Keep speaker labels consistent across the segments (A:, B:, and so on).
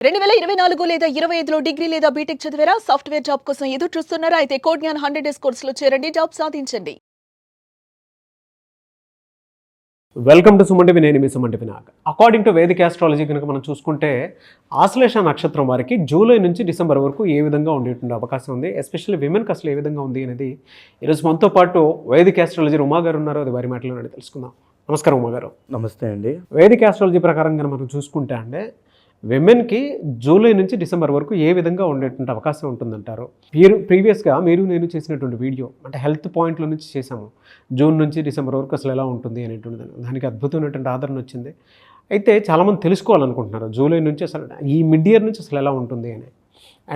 A: 2024 లేదా 25లో డిగ్రీ లేదా బీటెక్ చదివారా? సాఫ్ట్వేర్ జాబ్ కోసం ఎదురు చూస్తున్నారా? అయితే కోడ్ జ్ఞాన్ 100 డేస్ కోర్సులో చేరండి, జాబ్ సాధించండి.
B: Welcome to Suman TV. నేను మీ Suman TV. According to Vedic astrology కనుక మనం చూసుకుంటే ఆశ్లేష నక్షత్రం వారికి జూలై నుంచి డిసెంబర్ వరకు ఏ విధంగా ఉండేటువంటి అవకాశం ఉంది, ఎస్పెషల్లీ విమెన్కి అసలు ఏ విధంగా ఉంది అనేది ఈరోజు మనతో పాటు వేదిక్ ఆస్ట్రాలజీ ఉమా గారు ఉన్నారు. అది వారి మాటలో తెలుసుకుందాం. నమస్కారం ఉమా గారు.
C: నమస్తే అండి.
B: వేదిక్ ఆస్ట్రాలజీ ప్రకారం కనుక మనం చూసుకుంటే అంటే విమెన్కి జూలై నుంచి డిసెంబర్ వరకు ఏ విధంగా ఉండేటువంటి అవకాశం ఉంటుందంటారు? ప్రీవియస్గా మీరు నేను చేసినటువంటి వీడియో అంటే హెల్త్ పాయింట్లో నుంచి చేశాము. జూన్ నుంచి డిసెంబర్ వరకు అసలు ఎలా ఉంటుంది అనేటువంటి దానికి అద్భుతమైనటువంటి ఆదరణ వచ్చింది. అయితే చాలామంది తెలుసుకోవాలనుకుంటున్నారు జూలై నుంచి అసలు ఈ మిడ్ ఇయర్ నుంచి అసలు ఎలా ఉంటుంది అని.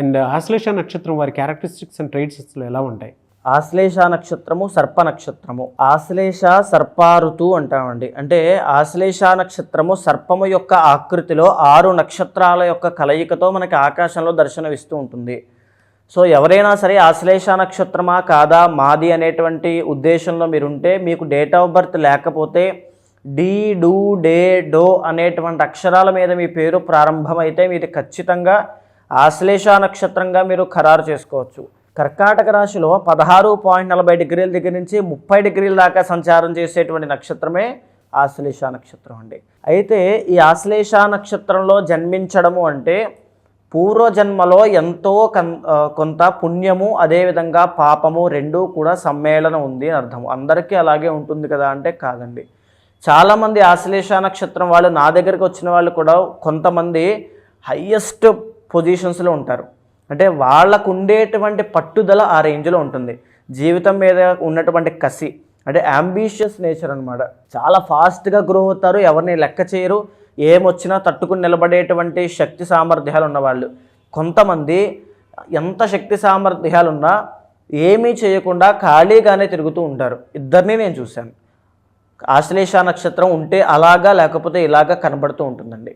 B: అండ్ ఆశ్లేష నక్షత్రం వారి క్యారెక్టరిస్టిక్స్ అండ్ ట్రైట్స్ అసలు ఎలా ఉంటాయి?
C: ఆశ్లేష నక్షత్రము సర్ప నక్షత్రము. ఆశ్లేష సర్పారుతు అంటామండి. అంటే ఆశ్లేష నక్షత్రము సర్పము యొక్క ఆకృతిలో 6 నక్షత్రాల యొక్క కలయికతో మనకి ఆకాశంలో దర్శనమిస్తూ ఉంటుంది. సో ఎవరైనా సరే ఆశ్లేష నక్షత్రమా కాదా మాది అనేటువంటి ఉద్దేశంలో మీరుంటే, మీకు డేట్ ఆఫ్ బర్త్ లేకపోతే డి డు డే డో అనేటువంటి అక్షరాల మీద మీ పేరు ప్రారంభమైతే మీరు ఖచ్చితంగా ఆశ్లేష నక్షత్రంగా మీరు ఖరారు చేసుకోవచ్చు. కర్కాటక రాశిలో 16.40 డిగ్రీల దగ్గర నుంచి 30 డిగ్రీల దాకా సంచారం చేసేటువంటి నక్షత్రమే ఆశ్లేష నక్షత్రం అండి. అయితే ఈ ఆశ్లేష నక్షత్రంలో జన్మించడము అంటే పూర్వజన్మలో ఎంతో కొంత పుణ్యము అదేవిధంగా పాపము రెండూ కూడా సమ్మేళనం ఉంది అని అర్థం. అందరికీ అలాగే ఉంటుంది కదా అంటే కాదండి. చాలామంది ఆశ్లేష నక్షత్రం వాళ్ళు నా దగ్గరికి వచ్చిన వాళ్ళు కూడా కొంతమంది హయ్యెస్ట్ పొజిషన్స్లో ఉంటారు. అంటే వాళ్ళకు ఉండేటువంటి పట్టుదల ఆ రేంజ్లో ఉంటుంది. జీవితం మీద ఉన్నటువంటి కసి అంటే అంబిషియస్ నేచర్ అనమాట. చాలా ఫాస్ట్గా గ్రో అవుతారు, ఎవరిని లెక్క చేయరు, ఏమొచ్చినా తట్టుకుని నిలబడేటువంటి శక్తి సామర్థ్యాలు ఉన్నవాళ్ళు. కొంతమంది ఎంత శక్తి సామర్థ్యాలు ఉన్నా ఏమీ చేయకుండా ఖాళీగానే తిరుగుతూ ఉంటారు. ఇద్దరిని నేను చూశాను. ఆశ్లేష నక్షత్రం ఉంటే అలాగా లేకపోతే ఇలాగా కనబడుతూ ఉంటుందండి.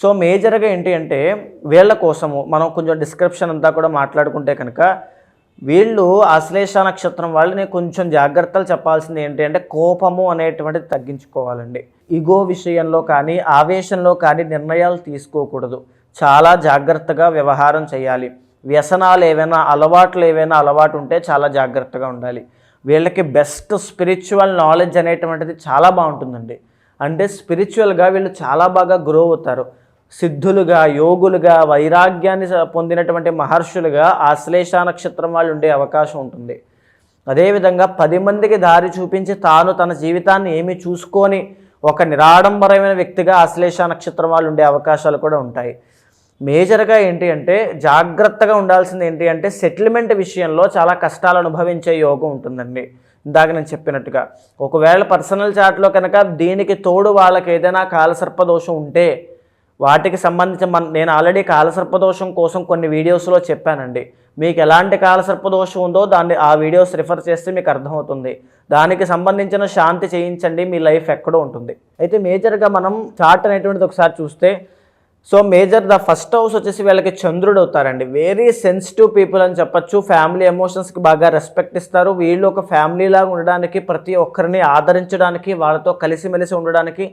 C: సో మేజర్గా ఏంటి అంటే వీళ్ళ కోసము మనం కొంచెం డిస్క్రిప్షన్ అంతా కూడా మాట్లాడుకుంటే కనుక వీళ్ళు ఆశ్లేష నక్షత్రం వాళ్ళని కొంచెం జాగ్రత్తలు చెప్పాల్సింది ఏంటి అంటే కోపము అనేటువంటిది తగ్గించుకోవాలండి. ఈగో విషయంలో కానీ ఆవేశంలో కానీ నిర్ణయాలు తీసుకోకూడదు. చాలా జాగ్రత్తగా వ్యవహారం చేయాలి. వ్యసనాలు ఏవైనా అలవాటు ఉంటే చాలా జాగ్రత్తగా ఉండాలి. వీళ్ళకి బెస్ట్ స్పిరిచువల్ నాలెడ్జ్ అనేటువంటిది చాలా బాగుంటుందండి. అంటే స్పిరిచువల్గా వీళ్ళు చాలా బాగా గ్రో అవుతారు. సిద్ధులుగా, యోగులుగా, వైరాగ్యాన్ని పొందినటువంటి మహర్షులుగా ఆశ్లేష నక్షత్రం వాళ్ళు ఉండే అవకాశం ఉంటుంది. అదేవిధంగా 10 మందికి దారి చూపించి తాను తన జీవితాన్ని ఏమీ చూసుకొని ఒక నిరాడంబరమైన వ్యక్తిగా ఆశ్లేష నక్షత్రం వాళ్ళు ఉండే అవకాశాలు కూడా ఉంటాయి. మేజర్గా ఏంటి అంటే జాగ్రత్తగా ఉండాల్సింది ఏంటి అంటే సెటిల్మెంట్ విషయంలో చాలా కష్టాలు అనుభవించే యోగం ఉంటుందండి. ఇందాక నేను చెప్పినట్టుగా ఒకవేళ పర్సనల్ చాట్లో కనుక దీనికి తోడు వాళ్ళకి ఏదైనా కాలసర్పదోషం ఉంటే వాటికి సంబంధించి నేను ఆల్రెడీ కాలసర్పదోషం కోసం కొన్ని వీడియోస్లో చెప్పానండి. మీకు ఎలాంటి కాలసర్పదోషం ఉందో ఆ వీడియోస్ రిఫర్ చేస్తే మీకు అర్థమవుతుంది. దానికి సంబంధించిన శాంతి చేయించండి, మీ లైఫ్ ఎక్కడో ఉంటుంది. అయితే మేజర్గా మనం చార్ట్ అనేటువంటిది ఒకసారి చూస్తే so major the first house వచ్చేసి వీళ్ళకి చంద్రుడు అవుతారండి. వెరీ సెన్సిటివ్ పీపుల్ అని చెప్పచ్చు. ఫ్యామిలీ ఎమోషన్స్కి బాగా రెస్పెక్ట్ ఇస్తారు. వీళ్ళు ఒక ఫ్యామిలీలాగా ఉండడానికి, ప్రతి ఒక్కరిని ఆదరించడానికి, వాళ్ళతో కలిసిమెలిసి ఉండడానికి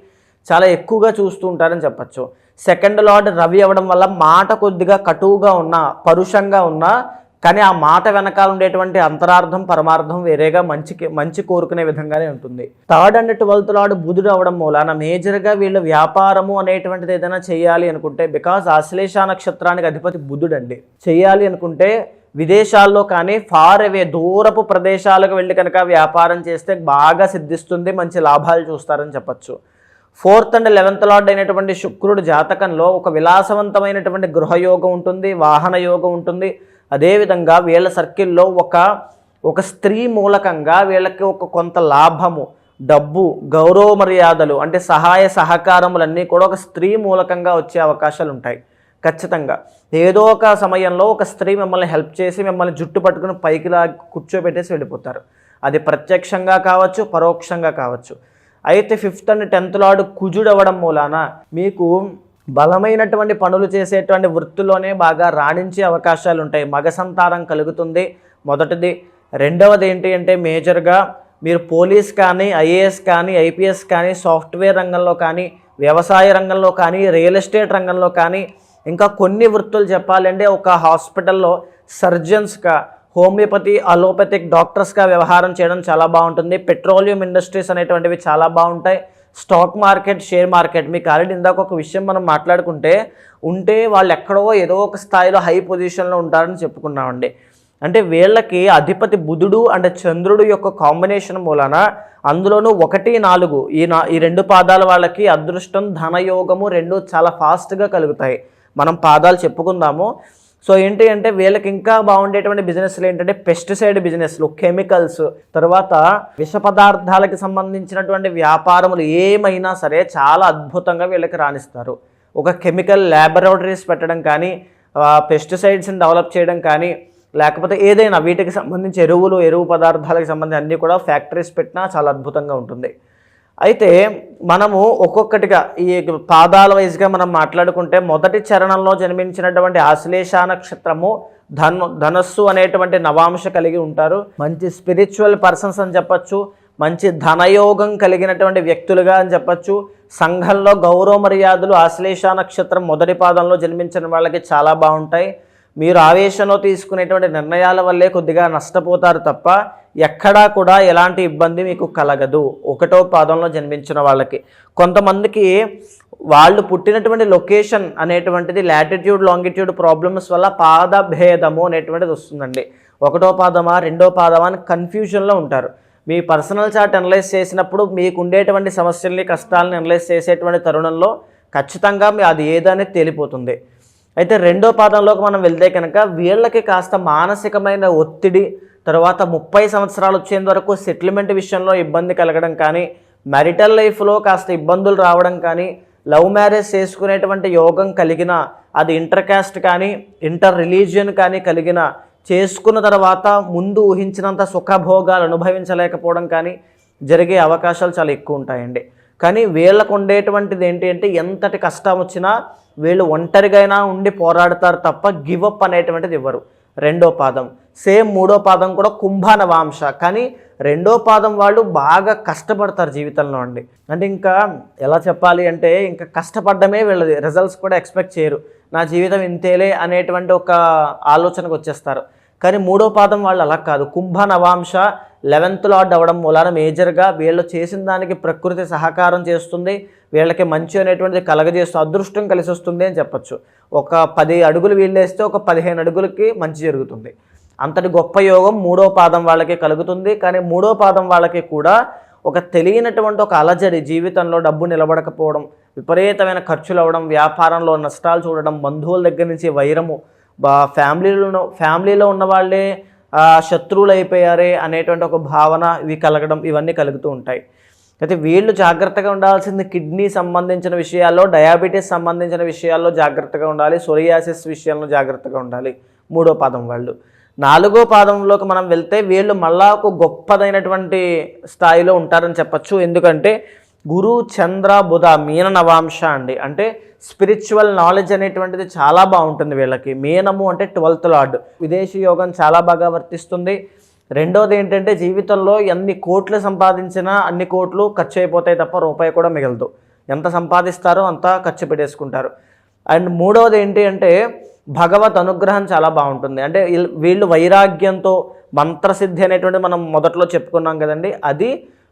C: చాలా ఎక్కువగా చూస్తూ ఉంటారని చెప్పచ్చు. సెకండ్ లార్డ్ రవి అవ్వడం వల్ల మాట కొద్దిగా కటువుగా ఉన్నా, పరుషంగా ఉన్నా కానీ ఆ మాట వెనకాల ఉండేటువంటి అంతరార్థం పరమార్థం వేరేగా మంచి కోరుకునే విధంగానే ఉంటుంది. థర్డ్ అండ్ 12th లార్డ్ బుధుడు అవ్వడం మూలాన మేజర్గా వీళ్ళు వ్యాపారము అనేటువంటిది ఏదైనా చేయాలి అనుకుంటే, బికాజ్ ఆశ్లేష నక్షత్రానికి అధిపతి బుధుడు అండి, చేయాలి అనుకుంటే విదేశాల్లో కానీ ఫార్ అవే దూరపు ప్రదేశాలకు వెళ్ళి కనుక వ్యాపారం చేస్తే బాగా సిద్ధిస్తుంది, మంచి లాభాలు చూస్తారని చెప్పచ్చు. 4th అండ్ 11th లార్డ్ అయినటువంటి శుక్రుడు జాతకంలో ఒక విలాసవంతమైనటువంటి గృహయోగం ఉంటుంది, వాహన యోగం ఉంటుంది. అదేవిధంగా వీళ్ళ సర్కిల్లో ఒక స్త్రీ మూలకంగా వీళ్ళకి కొంత లాభము, డబ్బు, గౌరవ మర్యాదలు అంటే సహాయ సహకారములన్నీ కూడా ఒక స్త్రీ మూలకంగా వచ్చే అవకాశాలు ఉంటాయి. ఖచ్చితంగా ఏదో ఒక సమయంలో ఒక స్త్రీ మిమ్మల్ని హెల్ప్ చేసి మిమ్మల్ని జుట్టు పట్టుకుని పైకి కూర్చోబెట్టేసి వెళ్ళిపోతారు. అది ప్రత్యక్షంగా కావచ్చు, పరోక్షంగా కావచ్చు. అయితే 5th అండ్ 10th లార్డ్ కుజుడు అవ్వడం మూలాన మీకు బలమైనటువంటి పనులు చేసేటువంటి వృత్తిలోనే బాగా రాణించే అవకాశాలు ఉంటాయి. మగ సంతానం కలుగుతుంది మొదటిది. రెండవది ఏంటి అంటే మేజర్గా మీరు పోలీస్ కానీ, ఐఏఎస్ కానీ, ఐపీఎస్ కానీ, సాఫ్ట్వేర్ రంగంలో కానీ, వ్యవసాయ రంగంలో కానీ, రియల్ ఎస్టేట్ రంగంలో కానీ ఇంకా కొన్ని వృత్తులు చెప్పాలంటే ఒక హాస్పిటల్లో సర్జన్స్గా, హోమియోపతి, అలోపతిక్ డాక్టర్స్గా వ్యవహారం చేయడం చాలా బాగుంటుంది. పెట్రోలియం ఇండస్ట్రీస్ అనేటువంటివి చాలా బాగుంటాయి. స్టాక్ మార్కెట్, షేర్ మార్కెట్, మీకు ఆల్రెడీ ఇందాక ఒక విషయం మనం మాట్లాడుకుంటే వాళ్ళు ఎక్కడో ఏదో ఒక స్థాయిలో హై పొజిషన్లో ఉంటారని చెప్పుకున్నామండి. అంటే వీళ్ళకి అధిపతి బుధుడు అంటే చంద్రుడు యొక్క కాంబినేషన్ మూలన, అందులోనూ 1, 4 ఈ 2 పాదాల వాళ్ళకి అదృష్టం, ధనయోగము 2 చాలా ఫాస్ట్గా కలుగుతాయి. మనం పాదాలు చెప్పుకుందాము. సో ఏంటి అంటే వీళ్ళకి ఇంకా బాగుండేటువంటి బిజినెస్లు ఏంటంటే పెస్టిసైడ్ బిజినెస్లు, కెమికల్స్, తర్వాత విష పదార్థాలకి సంబంధించినటువంటి వ్యాపారములు ఏమైనా సరే చాలా అద్భుతంగా వీళ్ళకి రాణిస్తారు. ఒక కెమికల్ ల్యాబొరేటరీస్ పెట్టడం కానీ, పెస్టిసైడ్స్ని డెవలప్ చేయడం కానీ, లేకపోతే ఏదైనా వీటికి సంబంధించి ఎరువు పదార్థాలకు సంబంధించి అన్నీ కూడా ఫ్యాక్టరీస్ పెట్టినా చాలా అద్భుతంగా ఉంటుంది. అయితే మనము ఒక్కొక్కటిగా ఈ పాదాల వైజ్గా మనం మాట్లాడుకుంటే, మొదటి చరణంలో జన్మించినటువంటి ఆశ్లేష నక్షత్రము ధనస్సు అనేటువంటి నవాంశ కలిగి ఉంటారు. మంచి స్పిరిచువల్ పర్సన్స్ అని చెప్పచ్చు, మంచి ధనయోగం కలిగినటువంటి వ్యక్తులుగా అని చెప్పచ్చు. సంఘంలో గౌరవ మర్యాదలు ఆశ్లేష నక్షత్రం మొదటి పాదంలో జన్మించిన వాళ్ళకి చాలా బాగుంటాయి. మీరు ఆవేశంలో తీసుకునేటువంటి నిర్ణయాల వల్లే కొద్దిగా నష్టపోతారు తప్ప ఎక్కడా కూడా ఎలాంటి ఇబ్బంది మీకు కలగదు. 1వ పాదంలో జన్మించిన వాళ్ళకి కొంతమందికి వాళ్ళు పుట్టినటువంటి లొకేషన్ అనేటువంటిది లాటిట్యూడ్, లాంగిట్యూడ్ ప్రాబ్లమ్స్ వల్ల పాదభేదము అనేటువంటిది వస్తుందండి. 1వ పాదమా 2వ పాదమా అని కన్ఫ్యూజన్లో ఉంటారు. మీ పర్సనల్ చార్ట్ అనలైజ్ చేసినప్పుడు మీకు ఉండేటువంటి సమస్యల్ని, కష్టాలను అనలైజ్ చేసేటువంటి తరుణంలో ఖచ్చితంగా అది ఏదనేది తేలిపోతుంది. అయితే 2వ పాదంలోకి మనం వెళ్తే కనుక వీళ్ళకి కాస్త మానసికమైన ఒత్తిడి, తర్వాత 30 సంవత్సరాలు వచ్చేంత వరకు సెటిల్మెంట్ విషయంలో ఇబ్బంది కలగడం కానీ, మ్యారిటల్ లైఫ్లో కాస్త ఇబ్బందులు రావడం కానీ, లవ్ మ్యారేజ్ చేసుకునేటువంటి యోగం కలిగిన, అది ఇంటర్ కాస్ట్ కానీ ఇంటర్ రిలీజియన్ కానీ కలిగిన, చేసుకున్న తర్వాత ముందు ఊహించినంత సుఖభోగాలు అనుభవించలేకపోవడం కానీ జరిగే అవకాశాలు చాలా ఎక్కువ ఉంటాయండి. కానీ వీళ్ళకు ఉండేటువంటిది ఏంటి అంటే, ఎంతటి కష్టం వచ్చినా వీళ్ళు ఒంటరిగా ఉండి పోరాడతారు తప్ప గివప్ అనేటువంటిది ఇవ్వరు. 2వ పాదం సేమ్. 3వ పాదం కూడా కుంభ నవాంశ, కానీ 2వ పాదం వాళ్ళు బాగా కష్టపడతారు జీవితంలో అండి. అంటే ఇంకా ఎలా చెప్పాలి అంటే, ఇంకా కష్టపడడమే వీళ్ళది, రిజల్ట్స్ కూడా ఎక్స్పెక్ట్ చేయరు. నా జీవితం ఇంతేలే అనేటువంటి ఒక ఆలోచనకు వచ్చేస్తారు. కానీ 3వ పాదం వాళ్ళు అలా కాదు. కుంభ నవాంశ 11th లార్డ్ అవ్వడం మూలాన మేజర్గా వీళ్ళు చేసిన దానికి ప్రకృతి సహకారం చేస్తుంది, వీళ్ళకి మంచి అనేటువంటిది కలగజేస్తూ అదృష్టం కలిసి వస్తుంది అని చెప్పచ్చు. ఒక 10 అడుగులు వీళ్ళేస్తే ఒక 15 అడుగులకి మంచి జరుగుతుంది. అంతటి గొప్ప యోగం 3వ పాదం వాళ్ళకి కలుగుతుంది. కానీ 3వ పాదం వాళ్ళకి కూడా ఒక తెలియనటువంటి ఒక అలజడి, జీవితంలో డబ్బు నిలబడకపోవడం, విపరీతమైన ఖర్చులు అవ్వడం, వ్యాపారంలో నష్టాలు చూడడం, బంధువుల దగ్గర నుంచి వైరము, ఫ్యామిలీలో ఉన్న వాళ్ళే శత్రువులు అయిపోయారే అనేటువంటి ఒక భావన ఇవి కలగడం, ఇవన్నీ కలుగుతూ ఉంటాయి. అయితే వీళ్ళు జాగ్రత్తగా ఉండాల్సింది కిడ్నీ సంబంధించిన విషయాల్లో, డయాబెటీస్ సంబంధించిన విషయాల్లో జాగ్రత్తగా ఉండాలి, సోరియాసిస్ విషయంలో జాగ్రత్తగా ఉండాలి 3వ పాదం వాళ్ళు. 4వ పాదంలోకి మనం వెళ్తే వీళ్ళు మళ్ళా ఒక గొప్పదైనటువంటి స్థాయిలో ఉంటారని చెప్పచ్చు. ఎందుకంటే గురు, చంద్ర, బుధ మీన నవాంశ అండి. అంటే స్పిరిచువల్ నాలెడ్జ్ అనేటువంటిది చాలా బాగుంటుంది వీళ్ళకి. మీనము అంటే 12th లార్డ్, విదేశీ యోగం చాలా బాగా వర్తిస్తుంది. 2వది ఏంటంటే జీవితంలో ఎన్ని కోట్లు సంపాదించినా అన్ని కోట్లు ఖర్చు అయిపోతాయి తప్ప రూపాయి కూడా మిగలదు. ఎంత సంపాదిస్తారో అంతా ఖర్చు పెట్టేసుకుంటారు. అండ్ 3వది ఏంటి అంటే భగవత్ అనుగ్రహం చాలా బాగుంటుంది. అంటే వీళ్ళు వైరాగ్యంతో మంత్రసిద్ధి అనేటువంటి మనం మొదట్లో చెప్పుకున్నాం కదండి, అది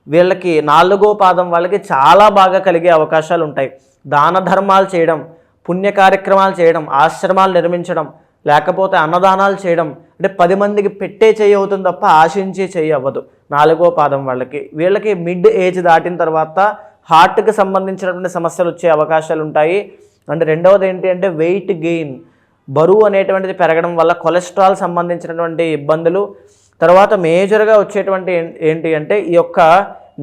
C: వీళ్ళకి 4వ పాదం వాళ్ళకి చాలా బాగా కలిగే అవకాశాలు ఉంటాయి. దాన ధర్మాలు చేయడం, పుణ్య కార్యక్రమాలు చేయడం, ఆశ్రమాలు నిర్మించడం, లేకపోతే అన్నదానాలు చేయడం, అంటే 10 మందికి పెట్టే చెయ్యి అవుతుంది తప్ప ఆశించే చెయ్యి అవ్వదు 4వ పాదం వాళ్ళకి. వీళ్ళకి మిడ్ ఏజ్ దాటిన తర్వాత హార్ట్కి సంబంధించినటువంటి సమస్యలు వచ్చే అవకాశాలు ఉంటాయి. అంటే 2వది ఏంటి అంటే వెయిట్ గెయిన్, బరువు అనేటువంటిది పెరగడం వల్ల కొలెస్ట్రాల్ సంబంధించినటువంటి ఇబ్బందులు, తర్వాత మేజర్గా వచ్చేటువంటి ఏంటి అంటే ఈ యొక్క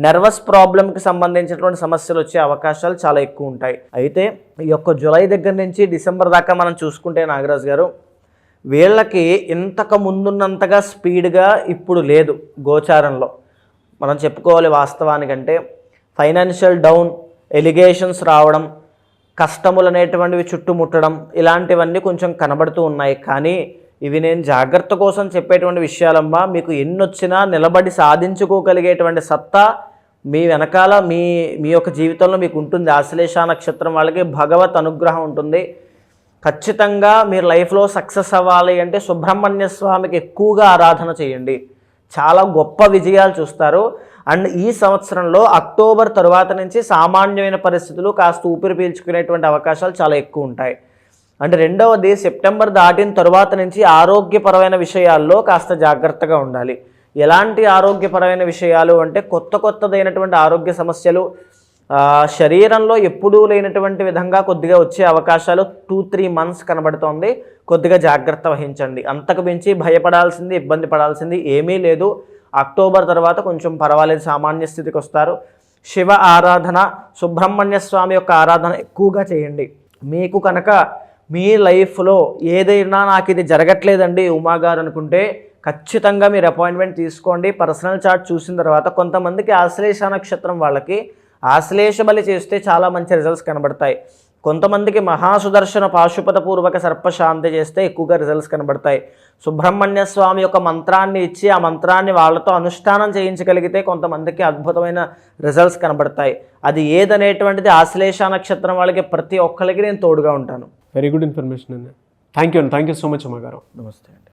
C: నర్వస్ ప్రాబ్లంకి సంబంధించినటువంటి సమస్యలు వచ్చే అవకాశాలు చాలా ఎక్కువ ఉంటాయి. అయితే ఈ యొక్క జూలై దగ్గర నుంచి డిసెంబర్ దాకా మనం చూసుకుంటే నాగరాజు గారు, వీళ్ళకి ఇంతకు ముందున్నంతగా స్పీడ్గా ఇప్పుడు లేదు గోచారంలో. మనం చెప్పుకోవాలి వాస్తవానికంటే ఫైనాన్షియల్ డౌన్, ఎలిగేషన్స్ రావడం, కష్టములు అనేటువంటివి చుట్టుముట్టడం, ఇలాంటివన్నీ కొంచెం కనబడుతూ ఉన్నాయి. కానీ ఇవి నేను జాగ్రత్త కోసం చెప్పేటువంటి విషయాలమ్మా. మీకు ఎన్నొచ్చినా నిలబడి సాధించుకోగలిగేటువంటి సత్తా మీ వెనకాల మీ యొక్క జీవితంలో మీకు ఉంటుంది. ఆశ్లేష నక్షత్రం వాళ్ళకి భగవత్ అనుగ్రహం ఉంటుంది. ఖచ్చితంగా మీరు లైఫ్లో సక్సెస్ అవ్వాలి అంటే సుబ్రహ్మణ్య స్వామికి ఎక్కువగా ఆరాధన చేయండి, చాలా గొప్ప విజయాలు చూస్తారు. అండ్ ఈ సంవత్సరంలో అక్టోబర్ తరువాత నుంచి సామాన్యమైన పరిస్థితులు కాస్త ఊపిరి పీల్చుకునేటువంటి అవకాశాలు చాలా ఎక్కువ ఉంటాయి. అంటే రెండవది, సెప్టెంబర్ దాటిన తరువాత నుంచి ఆరోగ్యపరమైన విషయాల్లో కాస్త జాగ్రత్తగా ఉండాలి. ఎలాంటి ఆరోగ్యపరమైన విషయాలు అంటే కొత్తదైనటువంటి ఆరోగ్య సమస్యలు శరీరంలో ఎప్పుడూ లేనటువంటి విధంగా కొద్దిగా వచ్చే అవకాశాలు 2-3 మంత్స్ కనబడుతోంది. కొద్దిగా జాగ్రత్త వహించండి. అంతకు మించి భయపడాల్సింది, ఇబ్బంది పడాల్సింది ఏమీ లేదు. అక్టోబర్ తర్వాత కొంచెం పర్వాలేదు, సామాన్య స్థితికి వస్తారు. శివ ఆరాధన, సుబ్రహ్మణ్య స్వామి యొక్క ఆరాధన ఎక్కువగా చేయండి. మీకు కనుక మీ లైఫ్లో ఏదైనా నాకు ఇది జరగట్లేదండి ఉమా గారు అనుకుంటే ఖచ్చితంగా మీరు అపాయింట్మెంట్ తీసుకోండి. పర్సనల్ చార్ట్ చూసిన తర్వాత కొంతమందికి ఆశ్లేష నక్షత్రం వాళ్ళకి ఆశ్లేష బలి చేస్తే చాలా మంచి రిజల్ట్స్ కనబడతాయి. కొంతమందికి మహాసుదర్శన పాశుపత పూర్వక సర్పశాంతి చేస్తే ఎక్కువగా రిజల్ట్స్ కనబడతాయి. సుబ్రహ్మణ్య స్వామి యొక్క మంత్రాన్ని ఇచ్చి ఆ మంత్రాన్ని వాళ్ళతో అనుష్ఠానం చేయించగలిగితే కొంతమందికి అద్భుతమైన రిజల్ట్స్ కనబడతాయి. అది ఏదనేటువంటిది ఆశ్లేష నక్షత్రం వాళ్ళకి ప్రతి ఒక్కరికి నేను తోడుగా ఉంటాను.
B: వెరీ గుడ్ ఇన్ఫర్మేషన్ అండి. థ్యాంక్ యూ సో మచ్ అమ్మగారు.
C: నమస్తే అండి.